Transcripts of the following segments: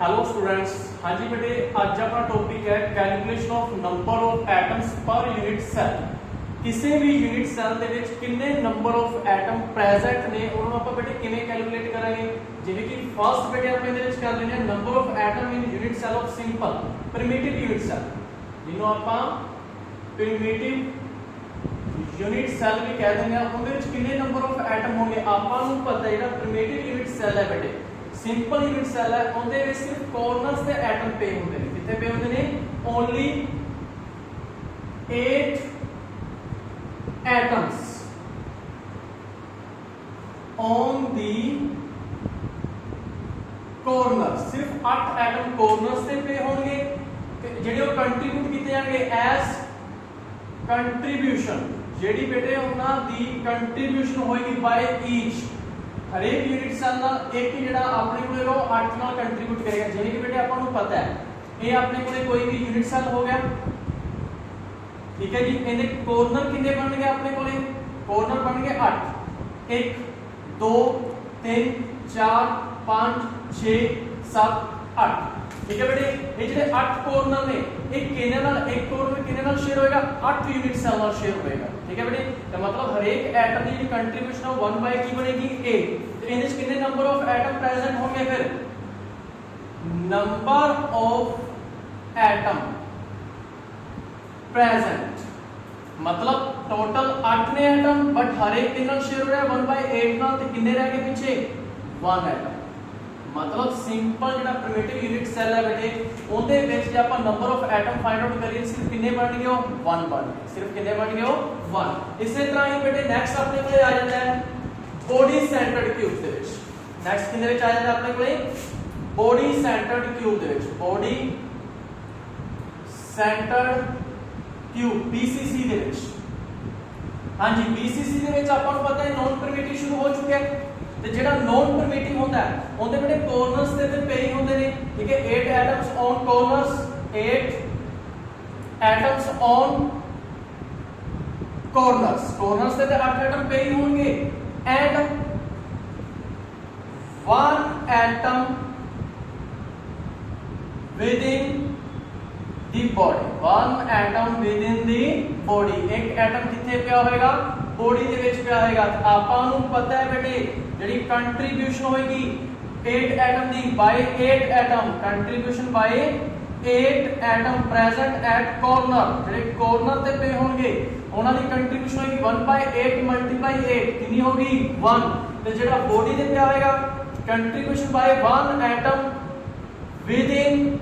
Hello students. हाँ जी बेटे, आज अपना टॉपिक है calculation of number of atoms per unit cell. किसी भी यूनिट सेल ਦੇ ਵਿੱਚ ਕਿੰਨੇ ਨੰਬਰ ਆਫ ਐਟਮ ਪ੍ਰੈਜ਼ੈਂਟ ਨੇ ਉਹਨੂੰ ਆਪਾਂ ਬੇਟੇ ਕਿਵੇਂ ਕੈਲਕੂਲੇਟ ਕਰਾਂਗੇ। ਜਿਵੇਂ ਕਿ ਫਸਟ ਬੇਟੇ ਆਪਾਂ ਇਹਦੇ ਵਿੱਚ ਕਰ ਲੈਣੇ number of atom in unit cell of simple primitive unit cell, ਜਿਹਨੂੰ ਆਪਾਂ ਪ੍ਰਿਮਿਟਿਵ यूनिट सेल भी कह देंगे। ਉਹਦੇ ਵਿੱਚ ਕਿੰਨੇ ਨੰਬਰ ਆਫ ਐਟਮ ਹੋਣਗੇ ਆਪਾਂ ਨੂੰ ਪਤਾ ਹੈ। ਜਿਹੜਾ ਪ੍ਰਿਮਿਟਿਵ ਯੂਨਿਟ ਸੈਲ ਹੈ ਬੇਟੇ, ਸਿੰਪਲ ਯੂਨਿਟ ਸੈਲ ਹੈ, ਉਹਦੇ ਵਿੱਚ ਸਿਰਫ ਕੋਰਨਰਸ ਤੇ ਐਟਮ ਪਏ ਹੁੰਦੇ ਨੇ। ਕਿੱਥੇ ਪਏ ਹੁੰਦੇ ਨੇ? Only 8 atoms on the corner। सिर्फ 8 एटम corners ਤੇ ਪਏ ਹੋਣਗੇ ਤੇ ਜਿਹੜੇ ਉਹ ਕੰਟਰੀਬਿਊਟ ਕੀਤੇ ਜਾਣਗੇ ਐਸ ਕੰਟਰੀਬਿਊਸ਼ਨ। ਜਿਹੜੀ ਬੇਟੇ ਉਹਨਾਂ ਦੀ ਕੰਟਰੀਬਿਊਸ਼ਨ ਹੋਏਗੀ ਬਾਈ ਈਚ। ਹਰੇਕ ਯੂਨਿਟ ਸੈਲ ਦਾ ਇੱਕ ਜਿਹੜਾ ਆਪਣੇ ਕੋਲੇ ਉਹ 8 ਨਾਲ ਕੰਟਰੀਬਿਊਟ ਕਰੇਗਾ। ਜਿਵੇਂ ਕਿ ਬੇਟੇ ਆਪਾਂ ਨੂੰ ਪਤਾ ਹੈ ਇਹ ਆਪਣੇ ਕੋਲੇ ਕੋਈ ਵੀ ਯੂਨਿਟ ਸੈਲ ਹੋ ਗਿਆ, ठीक है जी। ਇਹਦੇ ਕੋਰਨਰ ਕਿੰਨੇ ਬਣਨਗੇ ਆਪਣੇ ਕੋਲੇ? ਕੋਰਨਰ ਬਣਨਗੇ 8। 1 2 3 4 5 6 7 8। ठीक है बेटे, ਇਹ ਜਿਹੜੇ 8 ਕੋਰਨਰ ਨੇ ਇਹ ਕਿੰਨੇ ਨਾਲ, ਇੱਕ ਕੋਰਨਰ ਕਿੰਨੇ ਨਾਲ ਸ਼ੇਅਰ ਹੋਏਗਾ? 8 ਯੂਨਿਟ ਸੈਲ ਨਾਲ ਸ਼ੇਅਰ ਹੋਏਗਾ। ठीक है बेटे, ਤਾਂ ਮਤਲਬ ਹਰੇਕ ਐਟਮ ਦੀ ਜਿਹੜੀ ਕੰਟਰੀਬਿਊਸ਼ਨ ਹੈ 1 ਬਾਈ ਕੀ ਬਣੇਗੀ? 8। ਤੇ ਇਹਦੇ ਵਿੱਚ ਕਿੰਨੇ ਨੰਬਰ ਆਫ ਐਟਮ ਪ੍ਰੈਜ਼ੈਂਟ ਹੋਣਗੇ? ਫਿਰ ਨੰਬਰ ਆਫ ਐਟਮ प्रेजेंट, मतलब टोटल 8 ने एटम, बट हर एक के नाल शेयर हो रहा है 1/8 नाल। ते कितने रह गए पीछे? 1 एटम। मतलब सिंपल जेड़ा प्रिमिटिव यूनिट सेल है बेटे, ਉਹਦੇ ਵਿੱਚ ਜੇ ਆਪਾਂ number of atom find out करिए सिर्फ कितने बन गए? 1 बन गए। सिर्फ कितने बन गए? 1। इसी तरह ही बेटे नेक्स्ट अपने कोले आ जाता है बॉडी सेंटर्ड क्यूब ਦੇ ਵਿੱਚ। नेक्स्ट कितने ਵਿੱਚ आ जाता है अपने कोले? बॉडी सेंटर्ड क्यूब ਦੇ ਵਿੱਚ। बॉडी सेंटर्ड क्यूब BCC ਦੇ ਵਿੱਚ। ਹਾਂਜੀ, BCC ਦੇ ਵਿੱਚ ਆਪਾਂ ਨੂੰ ਪਤਾ ਹੈ ਨॉन ਪ੍ਰਿਮਿਟਿਵ ਸ਼ੁਰੂ ਹੋ ਚੁੱਕਿਆ ਹੈ। ਤੇ ਜਿਹੜਾ ਨॉन ਪ੍ਰਿਮਿਟਿਵ ਹੁੰਦਾ ਹੈ ਉਹਦੇ ਬੇਟੇ ਕੋਰਨਰਸ ਤੇ ਪਏ ਹੁੰਦੇ ਨੇ। ਠੀਕ ਹੈ, 8 atoms on corners, 8 atoms on corners. Corners ਤੇ 8 ਐਟਮ ਪਏ ਹੋਣਗੇ and 1 atom within the ਬॉडी। 1 atom within ਦੀ ਬॉडी। ਇੱਕ ਐਟਮ ਕਿੱਥੇ ਪਿਆ ਹੋਏਗਾ? ਬॉडी ਦੇ ਵਿੱਚ ਪਿਆ ਹੋਏਗਾ। ਆਪਾਂ ਨੂੰ ਪਤਾ ਹੈ ਬੇਟੇ ਜਿਹੜੀ ਕੰਟਰੀਬਿਊਸ਼ਨ ਹੋਏਗੀ 8 ਐਟਮ ਦੀ by 8 atom, contribution by 8 atom present at corner. ਜਿਹੜੇ ਕੋਰਨਰ ਤੇ ਪਏ ਹੋਣਗੇ ਉਹਨਾਂ ਦੀ ਕੰਟਰੀਬਿਊਸ਼ਨ ਹੋਏਗੀ 1/8 ਮਲਟੀਪਲਾਈ 8 ਕਿੰਨੀ ਹੋਗੀ? 1। ਤੇ ਜਿਹੜਾ ਬॉडी ਤੇ ਪਿਆ ਹੋਏਗਾ contribution by 1 atom within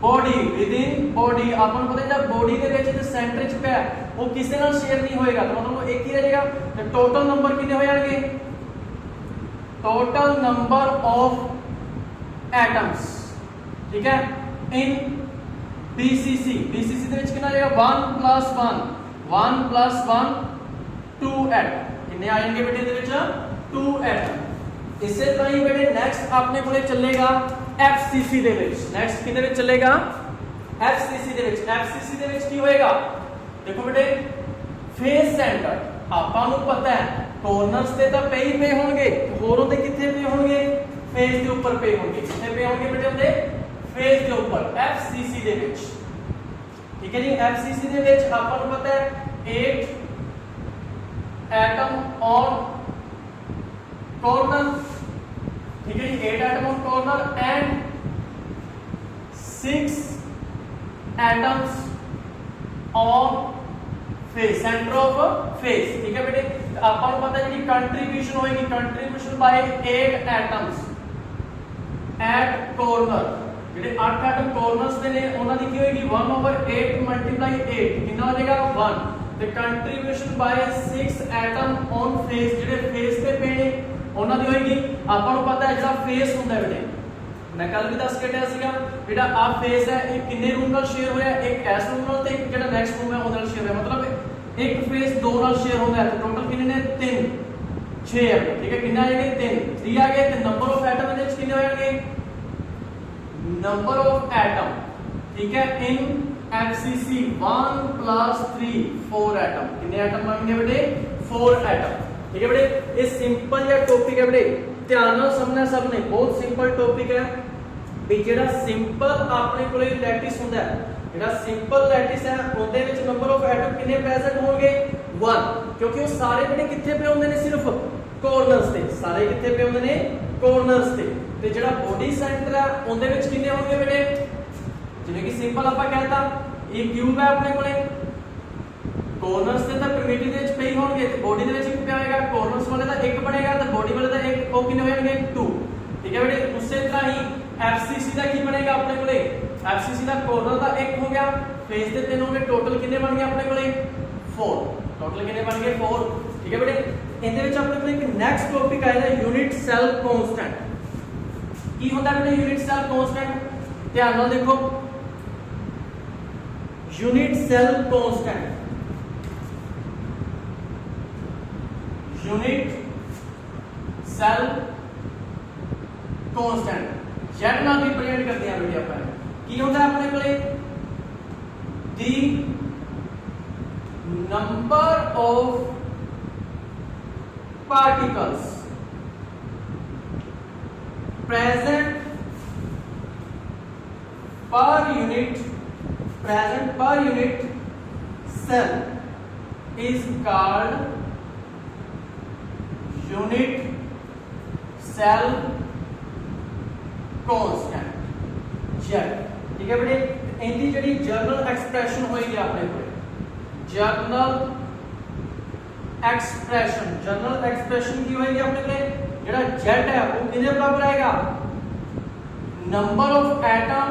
body. Within body अपन को पता है बॉडी के ਵਿੱਚ ਤੇ ਸੈਂਟਰ ਚ ਪਿਆ ਉਹ ਕਿਸੇ ਨਾਲ ਸ਼ੇਅਰ ਨਹੀਂ ਹੋਏਗਾ, ਤਾਂ ਮਤਲਬ ਉਹ ਇੱਕ ਹੀ ਰਹੇਗਾ। ਤੇ ਟੋਟਲ ਨੰਬਰ ਕਿੰਨੇ ਹੋ ਜਾਣਗੇ? ਟੋਟਲ ਨੰਬਰ ਆਫ ਐਟਮਸ, ਠੀਕ ਹੈ, ਇਨ BCC। BCC ਦੇ ਵਿੱਚ ਕਿੰਨਾ ਆ ਜਾਏਗਾ? 1 + 1 1 + 1 2 ਐਟਮ। ਕਿੰਨੇ ਆ ਜਾਣਗੇ ਬੇਟੇ ਇਹਦੇ ਵਿੱਚ? 2 ਐਟਮ। ਇਸੇ ਤਰ੍ਹਾਂ ਹੀ ਬੇਟੇ ਨੈਕਸਟ ਆਪਣੇ ਕੋਲੇ ਚੱਲੇਗਾ FCC ਦੇ ਵਿੱਚ। ਨੈਕਸਟ ਕਿਹਦੇ ਵਿੱਚ ਚੱਲੇਗਾ? FCC ਦੇ ਵਿੱਚ। FCC ਦੇ ਵਿੱਚ ਕੀ ਹੋਏਗਾ? ਦੇਖੋ ਬੇਟੇ ਫੇਸ ਸੈਂਟਰ ਆਪਾਂ ਨੂੰ ਪਤਾ ਹੈ ਕੋਰਨਰਸ ਤੇ ਤਾਂ ਪਏ ਹੀ ਪਏ ਹੋਣਗੇ, ਹੋਰ ਉਹਦੇ ਕਿੱਥੇ ਪਏ ਹੋਣਗੇ? ਫੇਸ ਦੇ ਉੱਪਰ ਪਏ ਹੋਣਗੇ। ਕਿੱਥੇ ਪਏ ਹੋਣਗੇ ਬੇਟੇ? ਉਹਦੇ ਫੇਸ ਦੇ ਉੱਪਰ, FCC ਦੇ ਵਿੱਚ। ਠੀਕ ਹੈ ਜੀ। FCC ਦੇ ਵਿੱਚ ਆਪਾਂ ਨੂੰ ਪਤਾ ਹੈ 8 ਐਟਮ ਔਨ ਕੋਰਨਰ। ठीक है जी, 8 atom on corner and 6 atoms on face, centre of face. ठीक है बेटे, ਆਪਾਂ ਨੂੰ ਪਤਾ ਹੈ ਜਿਹੜੀ ਕੰਟਰੀਬਿਊਸ਼ਨ ਹੋਏਗੀ contribution by 8 atoms at corner. ਜਿਹੜੇ 8 ਐਟਮ ਕੋਰਨਰਸ ਦੇ ਨੇ ਉਹਨਾਂ ਦੀ ਕੀ ਹੋਏਗੀ? 1/8 ਮਲਟੀਪਲਾਈ 8 ਕਿੰਨਾ ਹੋ ਜਾਏਗਾ? 1। ਤੇ contribution by 6 atom on face, ਜਿਹੜੇ ਫੇਸ ਤੇ ਪਏ ਨੇ ਉਹਨਾਂ ਦੀ ਹੋਏਗੀ। ਆਪਾਂ ਨੂੰ ਪਤਾ ਹੈ ਜਿਹੜਾ ਫੇਸ ਹੁੰਦਾ ਹੈ ਬੇਟੇ, ਮੈਂ ਕੱਲ ਵੀ ਦੱਸ ਕੇ ਹਟਿਆ ਸੀਗਾ, ਜਿਹੜਾ ਆ ਫੇਸ ਹੈ ਇਹ ਕਿੰਨੇ ਰੂਮ ਨਾਲ ਸ਼ੇਅਰ ਹੋਇਆ? ਇੱਕ ਇਸ ਰੂਮ ਨਾਲ ਤੇ ਇੱਕ ਜਿਹੜਾ ਨੈਕਸਟ ਰੂਮ ਹੈ ਉਹਦੇ ਨਾਲ ਸ਼ੇਅਰ ਹੋਇਆ। ਮਤਲਬ ਇੱਕ ਫੇਸ 2 ਨਾਲ ਸ਼ੇਅਰ ਹੁੰਦਾ ਹੈ। ਤੇ ਟੋਟਲ ਕਿੰਨੇ ਨੇ? 3 6 ਹੈ। ਠੀਕ ਹੈ, ਕਿੰਨੇ ਆ ਜਾਣਗੇ? 3 ਆ ਗਏ। ਤੇ ਨੰਬਰ ਆਫ ਐਟਮ ਦੇ ਵਿੱਚ ਕਿੰਨੇ ਹੋ ਜਾਣਗੇ? ਨੰਬਰ ਆਫ ਐਟਮ, ਠੀਕ ਹੈ, ਇਨ FCC 1 + 3 4 ਐਟਮ। ਕਿੰਨੇ ਐਟਮ ਬਣਨਗੇ ਬੇਟੇ? 4 ਐਟਮ। ठीक है बेटे, ये सिंपल या टॉपिक है बेटे, ध्यान ਨਾਲ ਸਮਝਣਾ ਸਭ ਨੇ। बहुत सिंपल टॉपिक है, ਵੀ ਜਿਹੜਾ ਸਿੰਪਲ ਆਪਣੇ ਕੋਲੇ ਲੈਟਿਸ ਹੁੰਦਾ ਹੈ, ਜਿਹੜਾ ਸਿੰਪਲ ਲੈਟਿਸ ਹੈ ਉਹਦੇ ਵਿੱਚ ਨੰਬਰ ਆਫ ਐਟਮ ਕਿੰਨੇ ਪ੍ਰੈਜ਼ੈਂਟ ਹੋਣਗੇ 1, ਕਿਉਂਕਿ ਉਹ ਸਾਰੇ ਜਿਹੜੇ ਕਿੱਥੇ ਪਏ ਹੁੰਦੇ ਨੇ ਸਿਰਫ ਕੋਰਨਰਸ ਤੇ, ਸਾਰੇ ਕਿੱਥੇ ਪਏ ਹੁੰਦੇ ਨੇ ਕੋਰਨਰਸ ਤੇ ਜਿਹੜਾ ਬੋਡੀ ਸੈਂਟਰ ਹੈ ਉਹਦੇ ਵਿੱਚ ਕਿੰਨੇ ਹੋਣਗੇ ਬੇਟੇ, ਜਿਵੇਂ ਕਿ ਸਿੰਪਲ ਆਪਾਂ ਕਹਿਤਾ ਇਹ ਕਿਊਬ ਹੈ ਆਪਣੇ ਕੋਲੇ, ਕੋਰਨਰਸ ਤੇ ਤਾਂ ਪਿਰਾਮਿਡ ਦੇ ਵਿੱਚ ਪਈ ਹੋਣਗੇ ਤੇ ਬੋਡੀ ਦੇ ਵਿੱਚ ਇੱਕ ਪਿਆ ਹੋਏਗਾ, ਕੋਰਨਰਸ ਵਾਲੇ ਦਾ ਇੱਕ ਬਣੇਗਾ ਤੇ ਬੋਡੀ ਵਾਲੇ ਦਾ ਇੱਕ, ਉਹ ਕਿੰਨੇ ਹੋ ਜਾਣਗੇ 2, ਠੀਕ ਹੈ ਬੇਟੇ। ਉਸੇ ਤਰ੍ਹਾਂ ਹੀ FCC ਦਾ ਕੀ ਬਣੇਗਾ ਆਪਣੇ ਕੋਲੇ, FCC ਦਾ ਕੋਰਨਰ ਦਾ ਇੱਕ ਹੋ ਗਿਆ, ਫੇਸ ਦੇ 3 ਹੋ ਗਏ, ਟੋਟਲ ਕਿੰਨੇ ਬਣ ਗਏ ਆਪਣੇ ਕੋਲੇ 4, ਟੋਟਲ ਕਿੰਨੇ ਬਣ ਗਏ 4, ਠੀਕ ਹੈ ਬੇਟੇ। ਇਹਦੇ ਵਿੱਚ ਆਪਣੇ ਕੋਲੇ ਇੱਕ ਨੈਕਸਟ ਟੌਪਿਕ ਆਏਗਾ ਯੂਨਿਟ ਸੈਲ ਕਾਂਸਟੈਂਟ। ਕੀ ਹੁੰਦਾ ਬੇਟੇ ਯੂਨਿਟ ਸੈਲ ਕਾਂਸਟੈਂਟ, ਧਿਆਨ ਨਾਲ ਦੇਖੋ, unit cell constant, unit cell constant Z नाल रिप्रेजेंट करते हैं बेटे अपन की होता है अपने कोले the number of particles present per unit present per unit cell is called unit cell constant Z, ठीक है बेटे। इनकी जी जर्नल एक्सप्रैशन होगी अपने को जर्नल एक्सप्रैशन की होगी अपने को जो Z है वो कितने बराबर आएगा number of atom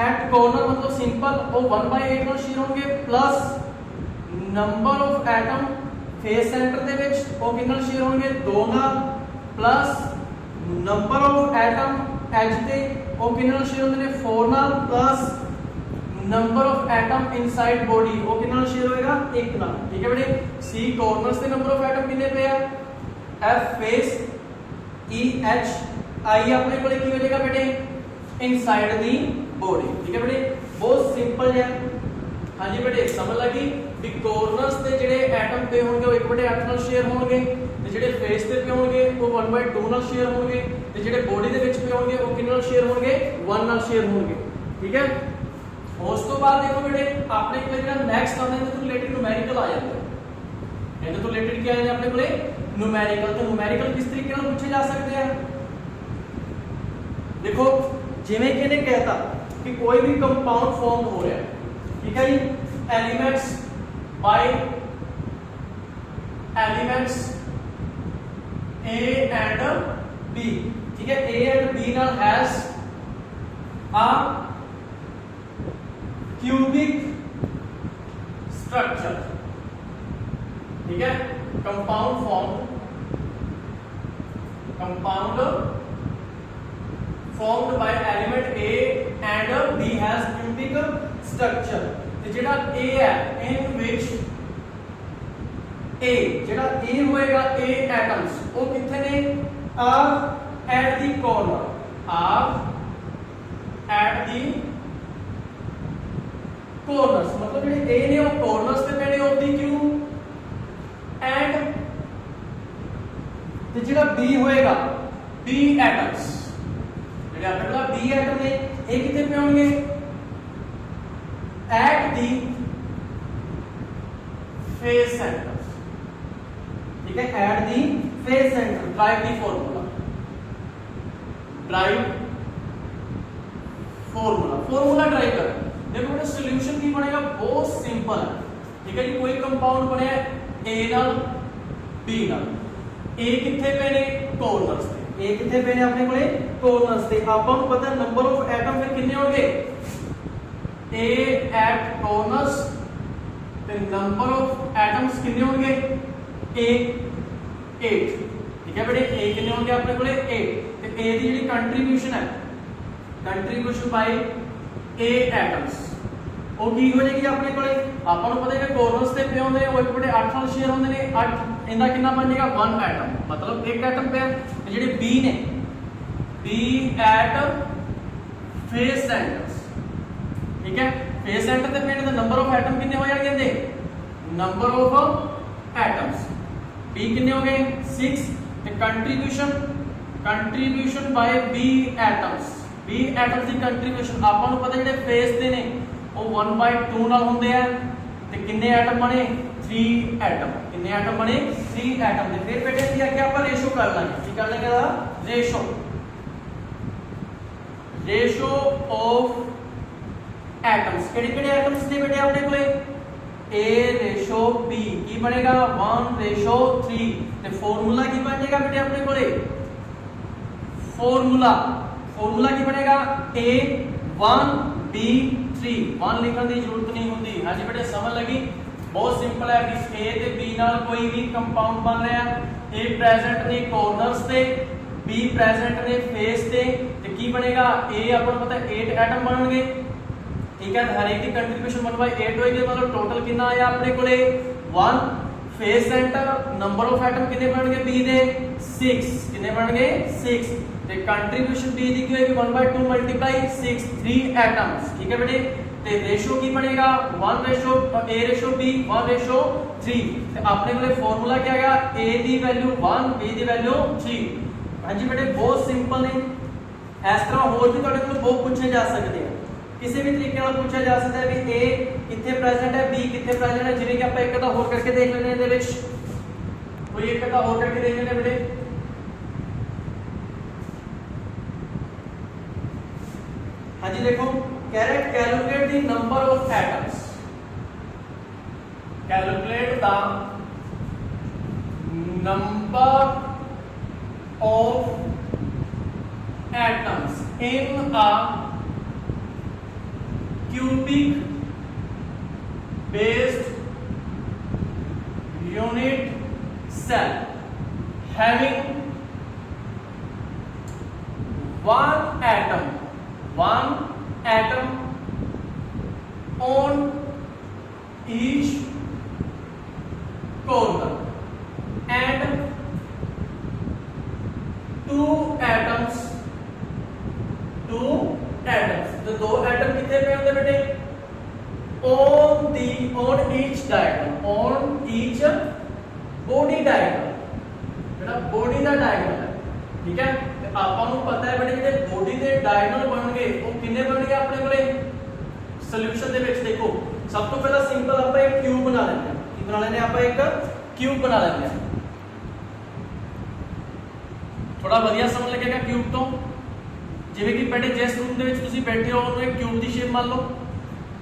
at corner मतलब सिंपल वो 1/8 ਨਾਲ ਸ਼ੇਅਰ ਹੋਣਗੇ plus number of atom face center ਦੇ ਵਿੱਚ ਉਹ ਕਿੰਨੇ ਨਾਲ ਸ਼ੇਅਰ ਹੋਣਗੇ 2 ਨਾਲ plus number of atom edge ਤੇ ਉਹ ਕਿੰਨੇ ਨਾਲ ਸ਼ੇਅਰ ਹੁੰਦੇ ਨੇ 4 ਨਾਲ plus number of atom inside body ਉਹ ਕਿੰਨੇ ਨਾਲ ਸ਼ੇਅਰ ਹੋਏਗਾ 1 ਨਾਲ, ਠੀਕ है बेटे। सी कॉर्नर्स ਤੇ नंबर ऑफ एटम ਕਿੰਨੇ ਪਏ ਆ F face E H I ਆਪਣੇ ਕੋਲੇ ਕੀ ਹੋ ਜਾਏਗਾ बेटे इनसाइड दी बॉडी, ठीक है बेटे। बहुत सिंपल है, हाँ जी बेटे समझ लगी भी कॉर्नर्स ते जेडे एटम पे होंगे वो 1/8 नाल शेयर होंगे ते जेडे फेस ते पे होंगे वो 1/2 नाल शेयर होंगे ते जेडे बॉडी दे विच पे होंगे वो किन्ने नाल शेयर होंगे 1 नाल शेयर होंगे, ठीक है। उस तो बाद देखो बेटे अपने कोले जेड़ा नेक्स्ट आंदा है तो रिलेटेड न्यूमेरिकल आ जाता है, इहदे तो रिलेटेड क्या है अपने कोले न्यूमेरिकल। तो न्यूमेरिकल किस तरीके नाल पूछे जा सकते हैं देखो जिवें कि इहने कहता कि कोई भी कंपाउंड फॉर्म हो रहा है, ठीक है जी, elements by elements A and B, ठीक है। ए एंड बी नाल हैज अ क्यूबिक स्ट्रक्चर, ठीक है। Compound formed by element A and B has cubic structure। ਤੇ ਜਿਹੜਾ A ਹੈ in which A ਜਿਹੜਾ A ਹੋਏਗਾ A atoms ਉਹ ਕਿੱਥੇ ਨੇ are at the corner corners मतलब ਜਿਹੜੇ A ਨੇ ਉਹ corners ਤੇ ਪੈਣੇ of the cube and ਤੇ ਜਿਹੜਾ B ਹੋਏਗਾ B atoms ਜਿਹੜੇ ਆਪਣੇ ਕੋਲ B ਐਟਮ ਨੇ ਇਹ ਕਿੱਥੇ ਪਏ ਹੋਣਗੇ at the face center, ठीक है। at the face center drive the formula drive कर देखो बेटा सॉल्यूशन की बनेगा बहुत सिंपल है, ठीक है जी। कोई कंपाउंड बनया A नाल B नाल A किथे पे ने कॉर्नर्स ते A किथे पे ने अपने कोले कॉर्नर्स ते ਆਪਾਂ ਨੂੰ ਪਤਾ नंबर ऑफ एटम फिर कितने होंगे A at corners ਤੇ नंबर ऑफ एटम्स कितने होंगे 8, ठीक है बेटे। A कितने होंगे अपने कोले 8 ਤੇ A ਦੀ ਜਿਹੜੀ ਕੰਟਰੀਬਿਊਸ਼ਨ ਹੈ ਕੰਟਰੀਬਿਊਸ਼ਨ ਬਾਈ A एटम्स ਉਹ ਕੀ ਹੋ ਜਾਏਗੀ ਆਪਣੇ ਕੋਲੇ ਆਪਾਂ ਨੂੰ ਪਤਾ ਹੈ ਕਿ ਕੋਰਨਰਸ ਤੇ ਪਏ ਹੁੰਦੇ ਉਹ 1/8 ਨਾਲ ਸ਼ੇਅਰ ਹੁੰਦੇ ਨੇ 8 ਇਹਦਾ ਕਿੰਨਾ ਬਣ ਜਾਏਗਾ 1 ਐਟਮ मतलब एक ਐਟਮ ਪਿਆ ਤੇ ਜਿਹੜੇ B ਨੇ B at face centers, ठीक है। फेस सेंटर ਤੇ ਪਏ ਨੇ ਤਾਂ ਨੰਬਰ ਆਫ ਐਟਮ ਕਿੰਨੇ ਹੋ ਜਾਣਗੇ ਇਹਦੇ ਨੰਬਰ ਆਫ ਐਟਮਸ B ਕਿੰਨੇ ਹੋ ਗਏ 6 ਤੇ ਕੰਟਰੀਬਿਊਸ਼ਨ ਬਾਈ B ਐਟਮਸ 20 ਐਟਮਸ ਦੀ ਕੰਟਰੀਬਿਊਸ਼ਨ ਆਪਾਂ ਨੂੰ ਪਤਾ ਜਿਹੜੇ ਫੇਸ ਦੇ ਨੇ ਉਹ 1/2 ਨਾਲ ਹੁੰਦੇ ਆ ਤੇ ਕਿੰਨੇ ਐਟਮ ਬਣੇ 3 ਐਟਮ ਕਿੰਨੇ ਐਟਮ ਬਣੇ 3 ਐਟਮ ਦੇ ਫਿਰ ਬੇਟੇ ਕੀ ਅੱਗੇ ਆਪਾਂ ਰੇਸ਼ੋ ਕਰ ਲਾਂਗੇ ਕੀ ਕਰ ਲਾਂਗੇ ਦਾ ਰੇਸ਼ੋ ਆਫ ਐਟਮਸ ਕਿਹੜੇ ਐਟਮਸ ਨੇ ਬੇਟੇ ਆਪਣੇ ਕੋਲੇ A रेशो B ਕੀ ਬਣੇਗਾ 1:3 ਤੇ ਫਾਰਮੂਲਾ ਕੀ ਬਣ ਜਾਏਗਾ ਬੇਟੇ ਆਪਣੇ ਕੋਲੇ ਫਾਰਮੂਲਾ ਕੀ ਬਣੇਗਾ A 1 B 3 1 ਲਿਖਣ ਦੀ ਜ਼ਰੂਰਤ ਨਹੀਂ ਹੁੰਦੀ ਹਾਂਜੀ ਬੇਟੇ ਸਮਝ ਲੱਗੀ ਬਹੁਤ ਸਿੰਪਲ ਹੈ ਕਿ A ਤੇ B ਨਾਲ ਕੋਈ ਵੀ ਕੰਪਾਊਂਡ ਬਣ ਰਿਹਾ A ਪ੍ਰੈਜ਼ੈਂਟ ਨੇ ਕਾਰਨਰਸ ਤੇ B ਪ੍ਰੈਜ਼ੈਂਟ ਨੇ ਫੇਸ ਤੇ ਕੀ ਬਣੇਗਾ A ਆਪਾਂ ਨੂੰ ਪਤਾ 8 ਐਟਮ ਬਣਨਗੇ ठीक है हर एक की कंट्रीब्यूशन 1/8 होएगी मतलब टोटल कितना आया अपने कोले 1 face centre number of atom कितने बनणगे B दे 6 कितने बनणगे 6 ते कंट्रीब्यूशन B दी की होएगी 1/2 × 6 3 एटम्स ठीक है बेटे ते रेशो की बनेगा 1 रेशो A रेशो B 1:3 ते अपने कोले फार्मूला क्या आएगा A the value 1 B the value 3 हां जी बेटे बहुत सिंपल है इस तरह और भी ਤੁਹਾਡੇ ਕੋਲ ਬਹੁਤ ਪੁੱਛੇ ਜਾ ਸਕਦੇ ਆ किसी भी तरीके ਨਾਲ पूछा जा सकता है भी A कितने प्रेजेंट है B कितने प्रेजेंट है जिन्हें कि ਆਪਾਂ ਇੱਕ ਦਾ ਹੋਰ ਕਰਕੇ ਦੇਖ ਲੈਣੇ ਇਹਦੇ ਵਿੱਚ ਕੋਈ ਇੱਕ ਦਾ ਹੋਰ ਕਰਕੇ ਦੇਖ ਲੈਣੇ ਬੇਟੇ ਹਾਂਜੀ ਦੇਖੋ कह रहे calculate the number of atoms calculate the number of atoms in a cubic based unit cell having one atom on each corner and two atoms तो दो एटम कितने पे होंगे बेटे on each body diagonal ਜਿਹੜਾ body ਦਾ diagonal ਹੈ ਠੀਕ ਹੈ ਤੇ ਆਪਾਂ ਨੂੰ ਪਤਾ ਹੈ ਬੇਟੇ ਜਿਹੜੇ body ਦੇ diagonal ਬਣਨਗੇ ਉਹ ਕਿੰਨੇ ਬਣਨਗੇ ਆਪਣੇ ਕੋਲੇ ਸੋਲੂਸ਼ਨ ਦੇ ਵਿੱਚ ਦੇਖੋ ਸਭ ਤੋਂ ਪਹਿਲਾਂ ਸਿੰਪਲ ਆਪਾਂ ਇੱਕ ਕਿਊਬ ਬਣਾ ਲੈਂਦੇ ਹਾਂ ਕੀ ਬਣਾ ਲੈਂਦੇ ਆਪਾਂ ਇੱਕ ਕਿਊਬ ਬਣਾ ਲੈਂਦੇ ਹਾਂ ਥੋੜਾ ਵਧੀਆ ਸਮਝ ਲੱਗੇਗਾ ਕਿਊਬ ਤੋਂ ਜਿਵੇਂ ਕਿ ਬੇਟੇ ਜਿਸ ਰੂਮ ਦੇ ਵਿੱਚ ਤੁਸੀਂ ਬੈਠੇ ਹੋ ਉਹਨੂੰ ਇੱਕ ਕਿਊਬ ਦੀ ਸ਼ੇਪ ਮੰਨ ਲਓ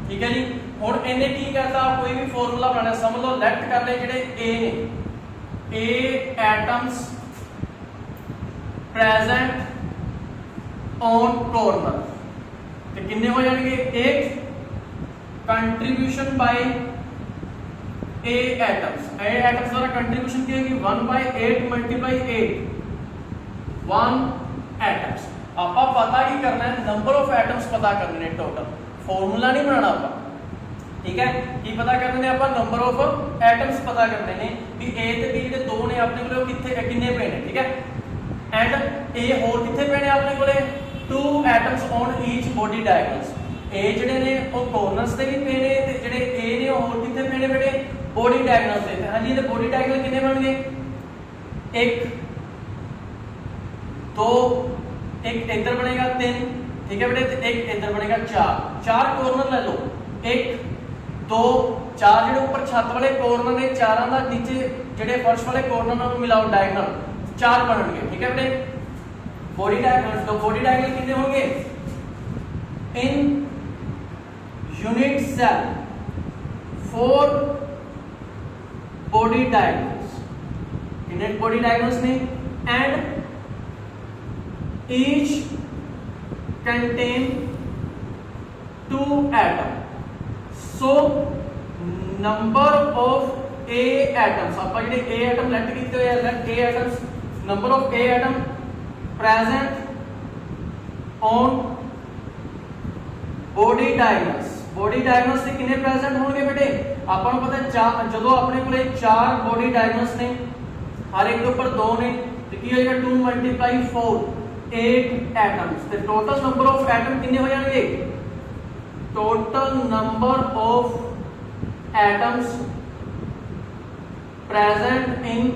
ਠੀਕ ਹੈ ਜੀ ਹੁਣ ਇਹਨੇ ਕੀ ਕਰਤਾ ਕੋਈ ਵੀ ਫਾਰਮੂਲਾ ਬਣਾਣਾ ਸਮਝ ਲਓ ਲੈਫਟ ਕਰ ਲੈ ਜਿਹੜੇ A ਨੇ A atoms present on corner ਤੇ ਕਿੰਨੇ ਹੋ ਜਾਣਗੇ 1 ਕੰਟਰੀਬਿਊਸ਼ਨ ਬਾਈ A ਐਟਮਸ ਦਾ ਕੰਟਰੀਬਿਊਸ਼ਨ ਕੀ ਹੋਏਗੀ 1/8 × 8 1 ਐਟਮਸ ਆਪਾਂ ਪਤਾ ਕੀ ਕਰਨਾ ਹੈ ਨੰਬਰ ਆਫ ਐਟਮਸ ਪਤਾ ਕਰਨੇ ਨੇ ਟੋਟਲ ਫਾਰਮੂਲਾ ਨਹੀਂ ਬਣਾਉਣਾ ਆਪਾਂ ਠੀਕ ਹੈ ਕੀ ਪਤਾ ਕਰਨੇ ਨੇ ਆਪਾਂ ਨੰਬਰ ਆਫ ਐਟਮਸ ਪਤਾ ਕਰਨੇ ਨੇ ਵੀ A ਤੇ B ਜਿਹੜੇ ਦੋ ਨੇ ਆਪਣੇ ਕੋਲੇ ਉਹ ਕਿੱਥੇ ਕਿੰਨੇ ਪਏ ਨੇ ਠੀਕ ਹੈ ਐਂਡ A ਹੋਰ ਕਿੱਥੇ ਪਏ ਨੇ ਆਪਣੇ ਕੋਲੇ 2 ਐਟਮਸ ਔਨ ਈਚ ਬੋਡੀ ਡਾਇਗਨਲਸ A ਜਿਹੜੇ ਨੇ ਉਹ ਕੋਰਨਰਸ ਤੇ ਵੀ ਪਏ ਨੇ ਤੇ ਜਿਹੜੇ A ਨੇ ਉਹ ਹੋਰ ਕਿੱਥੇ ਪਏ ਨੇ ਬੇਟੇ ਬੋਡੀ ਡਾਇਗਨਲਸ ਤੇ ਹਾਂਜੀ ਇਹਦੇ ਬੋਡੀ ਡਾਇਗਨਲ ਕਿੰਨੇ ਬਣਨਗੇ 1 2 एक इधर बनेगा 3 ठीक है बेटे एक इधर बनेगा 4 कॉर्नर ले लो 1 2 4 ਜਿਹੜੇ ਉੱਪਰ ਛੱਤ ਵਾਲੇ ਕੌਰਨਰ ਨੇ ਚਾਰਾਂ ਦਾ ਨੀਚੇ ਜਿਹੜੇ ਫਰਸ਼ ਵਾਲੇ ਕੌਰਨਰ ਨਾਲ ਮਿਲਾਓ ਡਾਇਗਨਲ 4 ਬਣਨਗੇ ਠੀਕ ਹੈ ਬੇਟੇ बॉडी डायगोनल तो बॉडी डायगोनल कितने होंगे इन unit cell 4 body diagonals unit body diagonals में and each contain 2 atoms so number of A atoms ਆਪਾਂ ਜਿਹੜੇ A atom ਲੈਟ ਕੀਤੇ ਹੋਏ ਆ light A atoms number of A atom present on body diagonals ਤੇ ਕਿੰਨੇ present ਹੋਣਗੇ ਬੇਟੇ ਆਪਾਂ ਨੂੰ ਪਤਾ ਹੈ ਜਦੋਂ ਆਪਣੇ ਕੋਲੇ 4 body diagonals ਨੇ ਹਰ ਇੱਕ ਦੇ ਉੱਪਰ 2 ਨੇ ਤੇ ਕੀ ਹੋਏਗਾ 2 × 4 8 atoms the total number of atom कितने हो जाएंगे total number of atoms present in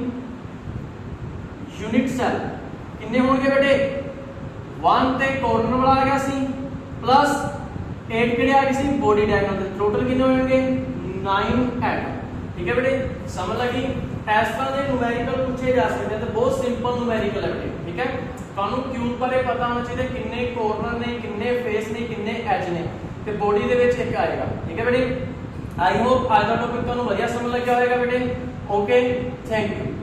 unit cell कितने होंगे बेटे 1 ਤੇ ਕੋਰਨਰ ਵਾਲਾ ਆ ਗਿਆ ਸੀ ਪਲੱਸ 8 ਕਿਹੜੇ ਆ ਗਏ ਸੀ ਬੋਡੀ ਡਾਇਗੋਨਲ ਤੇ। ਟੋਟਲ ਕਿੰਨੇ ਹੋਣਗੇ 9 ਐਟਮ। ठीक है बेटे, समझ लगी। इस तरह के न्यूमेरिकल पूछे जा सकते हैं तो बहुत सिंपल न्यूमेरिकल है बेटे। ठीक है, ਤੁਹਾਨੂੰ ਕਿਊਬ ਬਾਰੇ ਪਤਾ ਹੋਣਾ ਚਾਹੀਦਾ ਕਿੰਨੇ ਕੋਰਨਰ ਨੇ, ਕਿੰਨੇ ਫੇਸ ਨੇ, ਕਿੰਨੇ ਐਜ ਨੇ ਤੇ ਬੋਡੀ ਦੇ ਵਿੱਚ ਇੱਕ ਆਏਗਾ। ਠੀਕ ਹੈ ਬੇਟੇ, ਆਈ ਹੋਪ ਅੱਜ ਦਾ ਟੌਪਿਕ ਤੁਹਾਨੂੰ ਵਧੀਆ ਸਮਝ ਲੱਗਿਆ ਹੋਵੇਗਾ ਬੇਟੇ। Okay, thank you.